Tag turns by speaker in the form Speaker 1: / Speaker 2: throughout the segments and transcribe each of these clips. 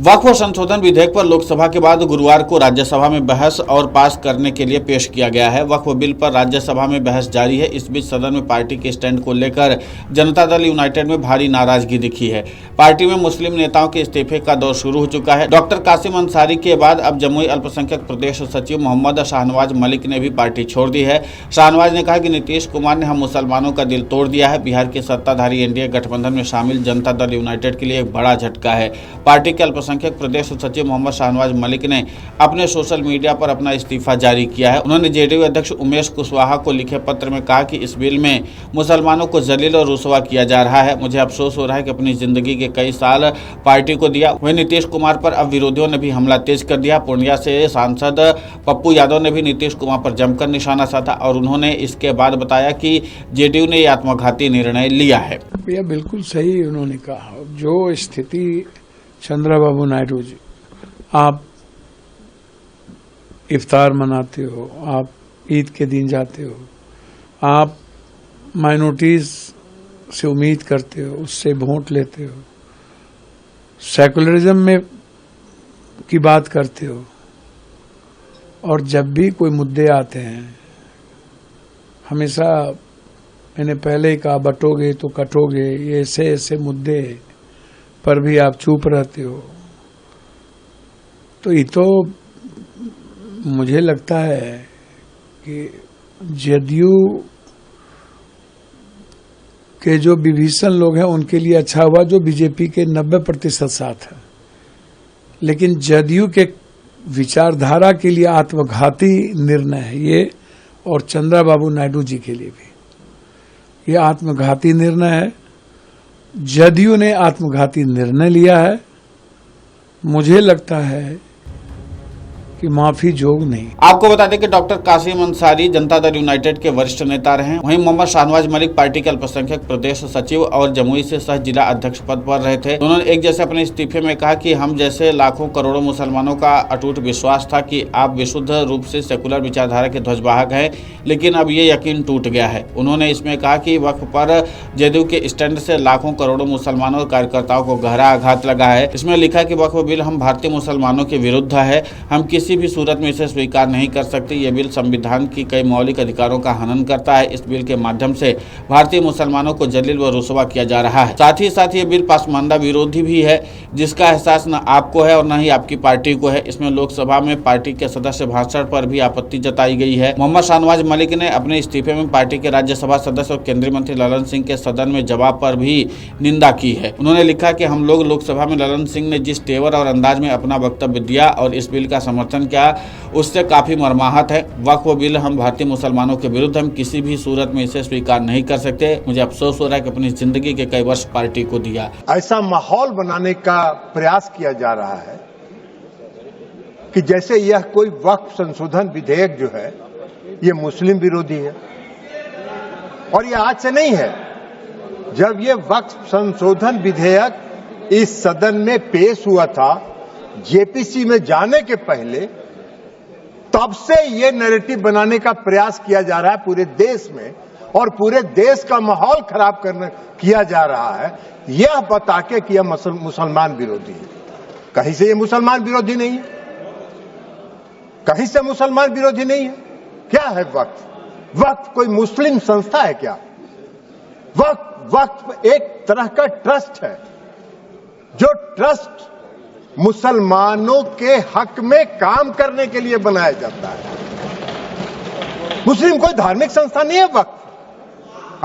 Speaker 1: वक्फ संशोधन विधेयक पर लोकसभा के बाद गुरुवार को राज्यसभा में बहस और पास करने के लिए पेश किया गया है। वक्फ बिल पर राज्यसभा में बहस जारी है। इस बीच सदन में पार्टी के स्टैंड को लेकर जनता दल यूनाइटेड में भारी नाराजगी दिखी है। पार्टी में मुस्लिम नेताओं के इस्तीफे का दौर शुरू हो चुका है। डॉक्टर कासिम अंसारी के बाद अब जमुई अल्पसंख्यक प्रदेश सचिव मोहम्मद शाहनवाज मलिक ने भी पार्टी छोड़ दी है। शाहनवाज ने कहा कि नीतीश कुमार ने हम मुसलमानों का दिल तोड़ दिया है। बिहार के सत्ताधारी एनडीए गठबंधन में शामिल जनता दल यूनाइटेड के लिए एक बड़ा झटका है। पार्टी के अल्पसंख्यक प्रदेश सचिव मोहम्मद शाहनवाज मलिक ने अपने सोशल मीडिया पर अपना इस्तीफा जारी किया है। उन्होंने जेडीयू अध्यक्ष उमेश कुशवाहा को लिखे पत्र में कहा कि इस बिल में मुसलमानों को जलील और रुसवा किया जा रहा है। मुझे अफसोस हो रहा है कि अपनी जिंदगी के कई साल पार्टी को दिया। वहीं नीतीश कुमार पर अब विरोधियों ने भी हमला तेज कर दिया। पूर्णिया से सांसद पप्पू यादव ने भी नीतीश कुमार पर जमकर निशाना साधा और उन्होंने इसके बाद बताया कि जेडीयू ने यह आत्मघाती निर्णय लिया है।
Speaker 2: यह बिल्कुल सही उन्होंने कहा। जो स्थिति चंद्रबाबू नायडू जी, आप इफ्तार मनाते हो, आप ईद के दिन जाते हो, आप माइनॉरिटीज से उम्मीद करते हो, उससे वोट लेते हो, सेकुलरिज्म में की बात करते हो, और जब भी कोई मुद्दे आते हैं हमेशा मैंने पहले ही कहा बटोगे तो कटोगे, ये ऐसे ऐसे मुद्दे पर भी आप चुप रहते हो। तो ये तो मुझे लगता है कि जदयू के जो विभीषण लोग हैं उनके लिए अच्छा हुआ जो बीजेपी के 90% साथ है, लेकिन जदयू के विचारधारा के लिए आत्मघाती निर्णय है ये, और चंद्रबाबू नायडू जी के लिए भी ये आत्मघाती निर्णय है। जदयू ने आत्मघाती निर्णय लिया है। मुझे लगता है कि माफी जोग नहीं।
Speaker 1: आपको बता दें कि डॉक्टर कासिम अंसारी जनता दल यूनाइटेड के वरिष्ठ नेता रहे। वहीं मोहम्मद शाहनवाज मलिक पार्टी के अल्पसंख्यक प्रदेश सचिव और जमुई से सह जिला अध्यक्ष पद पर रहे थे। उन्होंने एक जैसे अपने इस्तीफे में कहा कि हम जैसे लाखों करोड़ों मुसलमानों का अटूट विश्वास था कि आप विशुद्ध रूप से सेकुलर विचारधारा के ध्वजवाहक हैं, लेकिन अब ये यकीन टूट गया है। उन्होंने इसमें कहा कि वक्फ पर जदयू के स्टैंड से लाखों करोड़ों मुसलमानों और कार्यकर्ताओं को गहरा आघात लगा है। इसमें लिखा कि वक्फ बिल हम भारतीय मुसलमानों के विरुद्ध है। हम किसी भी सूरत में इसे स्वीकार नहीं कर सकते। यह बिल संविधान की कई मौलिक अधिकारों का हनन करता है। इस बिल के माध्यम से भारतीय मुसलमानों को जलील व रुसवा किया जा रहा है। साथ ही ये बिल पासमानदा विरोधी भी है, जिसका एहसास न आपको है और न ही आपकी पार्टी को है। इसमें लोकसभा में पार्टी के सदस्य भाषण पर भी आपत्ति जताई गई है। मोहम्मद शाहनवाज मलिक ने अपने इस्तीफे में पार्टी के राज्यसभा सदस्य और केंद्रीय मंत्री ललन सिंह के सदन में जवाब पर भी निंदा की है। उन्होंने लिखा कि हम लोग लोकसभा में ललन सिंह ने जिस तेवर और अंदाज में अपना वक्तव्य दिया और इस बिल का समर्थन किया उससे काफी मर्माहत है। वक्फ बिल हम भारतीय मुसलमानों के विरुद्ध, हम किसी भी सूरत में इसे स्वीकार नहीं कर सकते। मुझे अफसोस हो रहा है कि अपनी जिंदगी के कई वर्ष पार्टी को दिया।
Speaker 3: ऐसा माहौल बनाने का प्रयास किया जा रहा है कि जैसे यह कोई वक्फ संशोधन विधेयक जो है ये मुस्लिम विरोधी है, और यह आज से नहीं है। जब ये वक्फ संशोधन विधेयक इस सदन में पेश हुआ था जेपीसी में जाने के पहले, तब से ये नैरेटिव बनाने का प्रयास किया जा रहा है पूरे देश में, और पूरे देश का माहौल खराब किया जा रहा है यह बता के कि यह मुसलमान विरोधी है। कहीं से ये मुसलमान विरोधी नहीं है, कहीं से मुसलमान विरोधी नहीं है। क्या है वक्फ? वक्फ कोई मुस्लिम संस्था है क्या? वक्फ एक तरह का ट्रस्ट है, जो ट्रस्ट मुसलमानों के हक में काम करने के लिए बनाया जाता है। मुस्लिम कोई धार्मिक संस्था नहीं है वक्फ।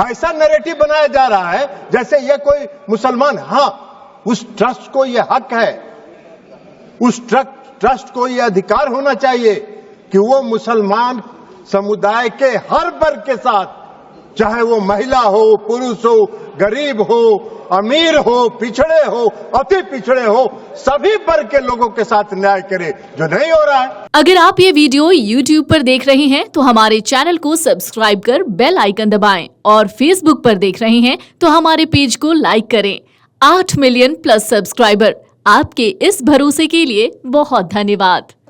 Speaker 3: ऐसा नैरेटिव बनाया जा रहा है जैसे ये कोई मुसलमान, हां उस ट्रस्ट को ये हक है, उस ट्रस्ट को ये अधिकार होना चाहिए कि वो मुसलमान समुदाय के हर वर्ग के साथ, चाहे वो महिला हो, पुरुष हो, गरीब हो, अमीर हो, पिछड़े हो, अति पिछड़े हो, सभी वर्ग के लोगों के साथ न्याय करे, जो नहीं हो रहा है।
Speaker 4: अगर आप ये वीडियो YouTube पर देख रहे हैं तो हमारे चैनल को सब्सक्राइब कर बेल आइकन दबाएं, और Facebook पर देख रहे हैं तो हमारे पेज को लाइक करें। 8 मिलियन प्लस सब्सक्राइबर, आपके इस भरोसे के लिए बहुत धन्यवाद।